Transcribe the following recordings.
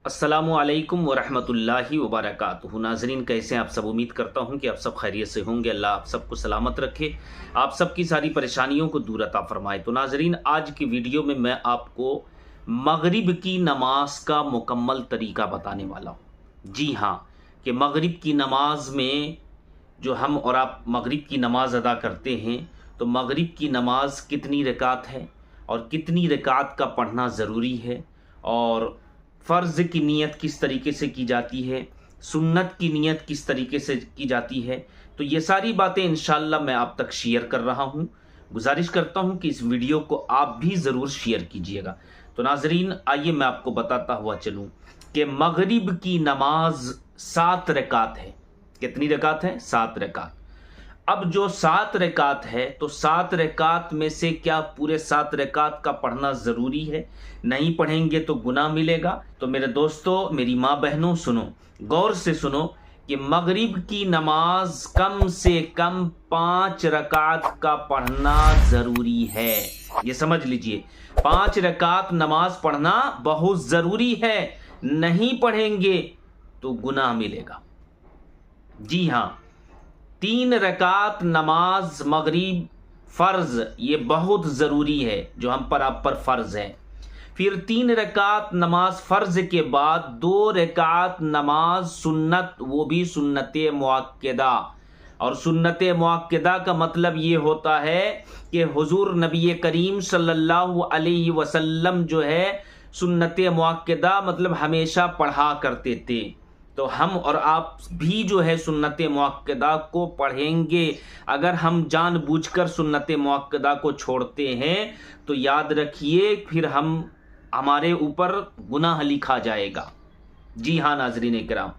अस्सलामु अलैकुम वरहमतुल्लाहि वबरकातुहू। नाजरीन, कैसे हैं आप सब? उम्मीद करता हूं कि आप सब खैरियत से होंगे। अल्लाह आप सबको सलामत रखे, आप सबकी सारी परेशानियों को दूर अता फरमाए। तो नाजरीन, आज की वीडियो में मैं आपको मगरिब की नमाज का मुकम्मल तरीका बताने वाला हूं। जी हाँ, कि मगरिब की नमाज में जो हम और आप मगरिब की नमाज अदा करते हैं, तो मगरिब की नमाज कितनी रकात है और कितनी रकात का पढ़ना ज़रूरी है, और फ़र्ज़ की नियत किस तरीके से की जाती है, सुन्नत की नियत किस तरीके से की जाती है। तो ये सारी बातें इंशाअल्लाह मैं आप तक शेयर कर रहा हूँ। गुजारिश करता हूँ कि इस वीडियो को आप भी ज़रूर शेयर कीजिएगा। तो नाजरीन, आइए मैं आपको बताता हुआ चलूँ कि मगरिब की नमाज 7 रकात है। कितनी रकात है? 7 रकात। अब जो 7 रकात है, तो 7 रकात में से क्या पूरे 7 रकात का पढ़ना ज़रूरी है? नहीं पढ़ेंगे तो गुनाह मिलेगा। तो मेरे दोस्तों, मेरी माँ बहनों, सुनो, गौर से सुनो कि मगरिब की नमाज कम से कम 5 रकात का पढ़ना ज़रूरी है। ये समझ लीजिए, 5 रकात नमाज पढ़ना बहुत ज़रूरी है। नहीं पढ़ेंगे तो गुनाह मिलेगा। जी हाँ, 3 रकात नमाज मगरिब फ़र्ज़, ये बहुत ज़रूरी है, जो हम पर आप पर फ़र्ज़ है। फिर 3 रकात नमाज फ़र्ज़ के बाद 2 रकात नमाज सुन्नत, वो भी सुन्नत मुअक्कदा। और सुन्नत मुअक्कदा का मतलब ये होता है कि हुज़ूर नबी करीम सल्लल्लाहु अलैहि वसल्लम जो है सुन्नत मुअक्कदा मतलब हमेशा पढ़ा करते थे। तो हम और आप भी जो है सुन्नत मुअक्कदा को पढ़ेंगे। अगर हम जानबूझकर सुन्नत मुअक्कदा को छोड़ते हैं तो याद रखिए, फिर हमारे ऊपर गुनाह लिखा जाएगा। जी हाँ नाज़रीन इकराम,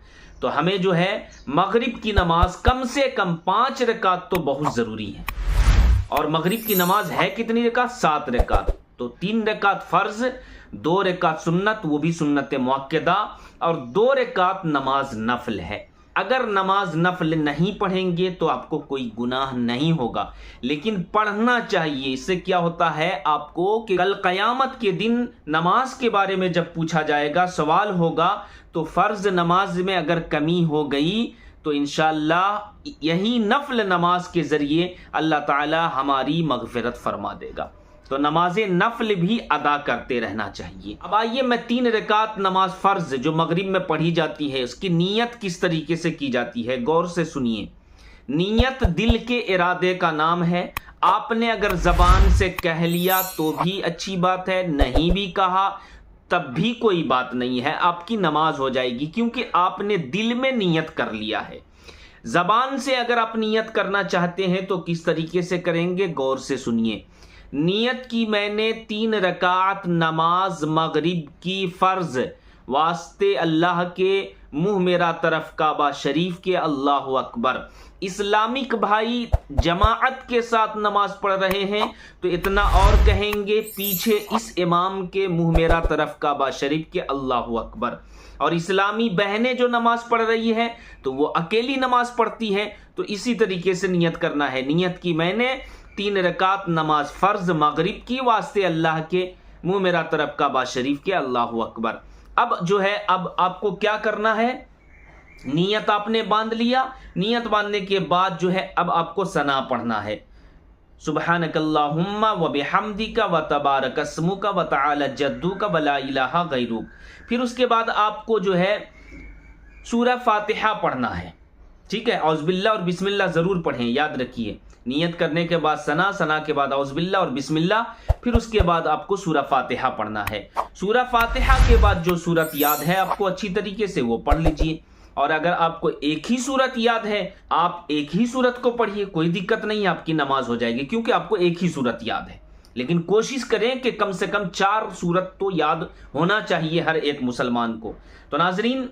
तो हमें जो है मगरिब की नमाज कम से कम 5 रकात तो बहुत ज़रूरी है। और मगरिब की नमाज है कितनी रकात? 7 रकात। तो 3 रकात फ़र्ज़, 2 रकात सुन्नत, वो भी सुन्नत मुअक्कदा, और 2 रकात नमाज नफल है। अगर नमाज नफल नहीं पढ़ेंगे तो आपको कोई गुनाह नहीं होगा, लेकिन पढ़ना चाहिए। इससे क्या होता है आपको कि कल क़यामत के दिन नमाज के बारे में जब पूछा जाएगा, सवाल होगा, तो फ़र्ज़ नमाज में अगर कमी हो गई तो इंशाअल्लाह यही नफल नमाज के ज़रिए अल्लाह ताला हमारी मग़फ़िरत फरमा देगा। तो नमाज नफल भी अदा करते रहना चाहिए। अब आइए, मैं 3 रकात नमाज फ़र्ज़ जो मगरिब में पढ़ी जाती है, उसकी नीयत किस तरीके से की जाती है, गौर से सुनिए। नीयत दिल के इरादे का नाम है। आपने अगर ज़बान से कह लिया तो भी अच्छी बात है, नहीं भी कहा तब भी कोई बात नहीं है, आपकी नमाज हो जाएगी, क्योंकि आपने दिल में नीयत कर लिया है। ज़बान से अगर आप नीयत करना चाहते हैं तो किस तरीके से करेंगे, गौर से सुनिए। नियत की मैंने 3 रकात नमाज मगरिब की फ़र्ज़ वास्ते अल्लाह के, मुँह मेरा तरफ काबा शरीफ के, अल्लाह अकबर। इस्लामिक भाई जमाअत के साथ नमाज पढ़ रहे हैं तो इतना और कहेंगे, पीछे इस इमाम के, मुँह मेरा तरफ काबा शरीफ के, अल्लाह अकबर। और इस्लामी बहनें जो नमाज पढ़ रही हैं तो वो अकेली नमाज पढ़ती हैं, तो इसी तरीके से नियत करना है। नियत की मैंने 3 रकात नमाज फ़र्ज़ मगरिब की वास्ते अल्लाह के, मुँह मेरा तरफ काबा शरीफ के, अल्लाह अकबर। अब जो है, अब आपको क्या करना है, नियत आपने बांध लिया। नियत बांधने के बाद जो है अब आपको सना पढ़ना है। सुब्हानकल्लाहुम्मा व बिहम्दिका व तबारक अस्मुका व तआला जद्दुका व ला इलाहा गैरुक। फिर उसके बाद आपको जो है सूरह फातिहा पढ़ना है। ठीक है, औज़ुबिल्लाह और बिस्मिल्लाह ज़रूर पढ़ें, याद रखिए। नियत करने के बाद सना, सना के बाद औज़ुबिल्लाह और बिस्मिल्लाह, फिर उसके बाद आपको सूरह फातिहा पढ़ना है। सूरह फातिहा के बाद जो सूरत याद है आपको अच्छी तरीके से वो पढ़ लीजिए। और अगर आपको एक ही सूरत याद है, आप एक ही सूरत को पढ़िए, कोई दिक्कत नहीं, आपकी नमाज हो जाएगी, क्योंकि आपको एक ही सूरत याद है। लेकिन कोशिश करें कि कम से कम 4 सूरत तो याद होना चाहिए हर एक मुसलमान को। तो नाजरीन,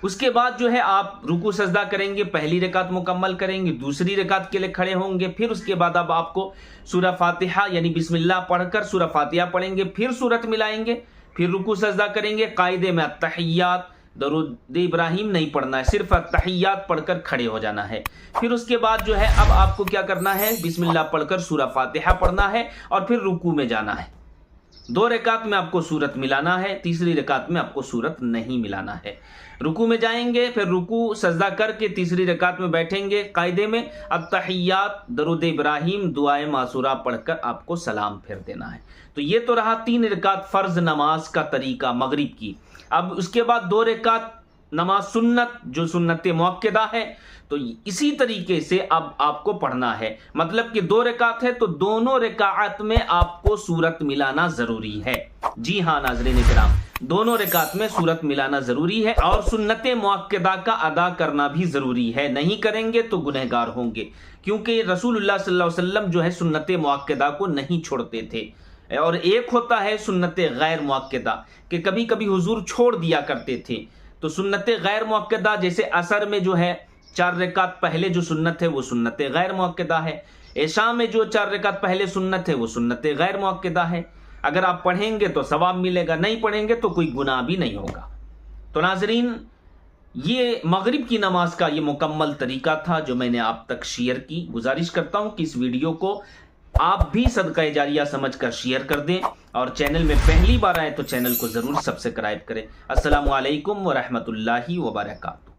उसके बाद जो है आप रुकू सजदा करेंगे, पहली रकात मुकम्मल करेंगे, दूसरी रकात के लिए खड़े होंगे। फिर उसके बाद अब आपको सूरह फातिहा यानी बिस्मिल्लाह पढ़कर सूरह फातिहा पढ़ेंगे, फिर सूरत मिलाएंगे, फिर रुकू सजदा करेंगे। कायदे में अत्तहियात, दरूद इब्राहिम नहीं पढ़ना है, सिर्फ अत्तहियात पढ़कर खड़े हो जाना है। फिर उसके बाद जो है अब आपको क्या करना है, बिस्मिल्लाह पढ़कर सूरह फातिहा पढ़ना है और फिर रुकू में जाना है। 2 रकात में आपको सूरत मिलाना है, तीसरी रकात में आपको सूरत नहीं मिलाना है। रुकू में जाएंगे, फिर रुकू सजदा करके तीसरी रकात में बैठेंगे कायदे में। अब तहियात, दरूद इब्राहिम, दुआए मासूरा पढ़कर आपको सलाम फेर देना है। तो ये तो रहा 3 रकात फर्ज नमाज का तरीका मगरिब की। अब उसके बाद 2 रकात नमाज सुन्नत, जो सुन्नत मुअक्कदा है, तो इसी तरीके से अब आपको पढ़ना है। मतलब कि 2 रकात है तो दोनों रकात में आपको सूरत मिलाना जरूरी है। जी हाँ नाज़रीन इकराम, दोनों रकात में सूरत मिलाना जरूरी है और सुन्नत मुअक्कदा का अदा करना भी जरूरी है। नहीं करेंगे तो गुनहगार होंगे, क्योंकि रसूलुल्लाह सल्लल्लाहु अलैहि वसल्लम जो है सुन्नत मुअक्कदा को नहीं छोड़ते थे। और एक होता है सुन्नत गैर मुअक्कदा, कि कभी कभी हुजूर छोड़ दिया करते थे। तो सुन्नत गैर मुअक्कदा जैसे असर में जो है 4 रकात पहले जो सुन्नत है वो सुन्नत गैर मुअक्कदा है। इशा में जो 4 रकात पहले सुन्नत है वो सुन्नत गैर मुअक्कदा है। अगर आप पढ़ेंगे तो सवाब मिलेगा, नहीं पढ़ेंगे तो कोई गुनाह भी नहीं होगा। तो नाजरीन, ये मगरिब की नमाज का ये मुकम्मल तरीका था जो मैंने आप तक शेयर की। गुजारिश करता हूं कि इस वीडियो को आप भी सदका जारिया समझकर शेयर कर दें और चैनल में पहली बार आए तो चैनल को जरूर सब्सक्राइब करें। अस्सलामु अलैकुम व रहमतुल्लाहि व बरकातहू।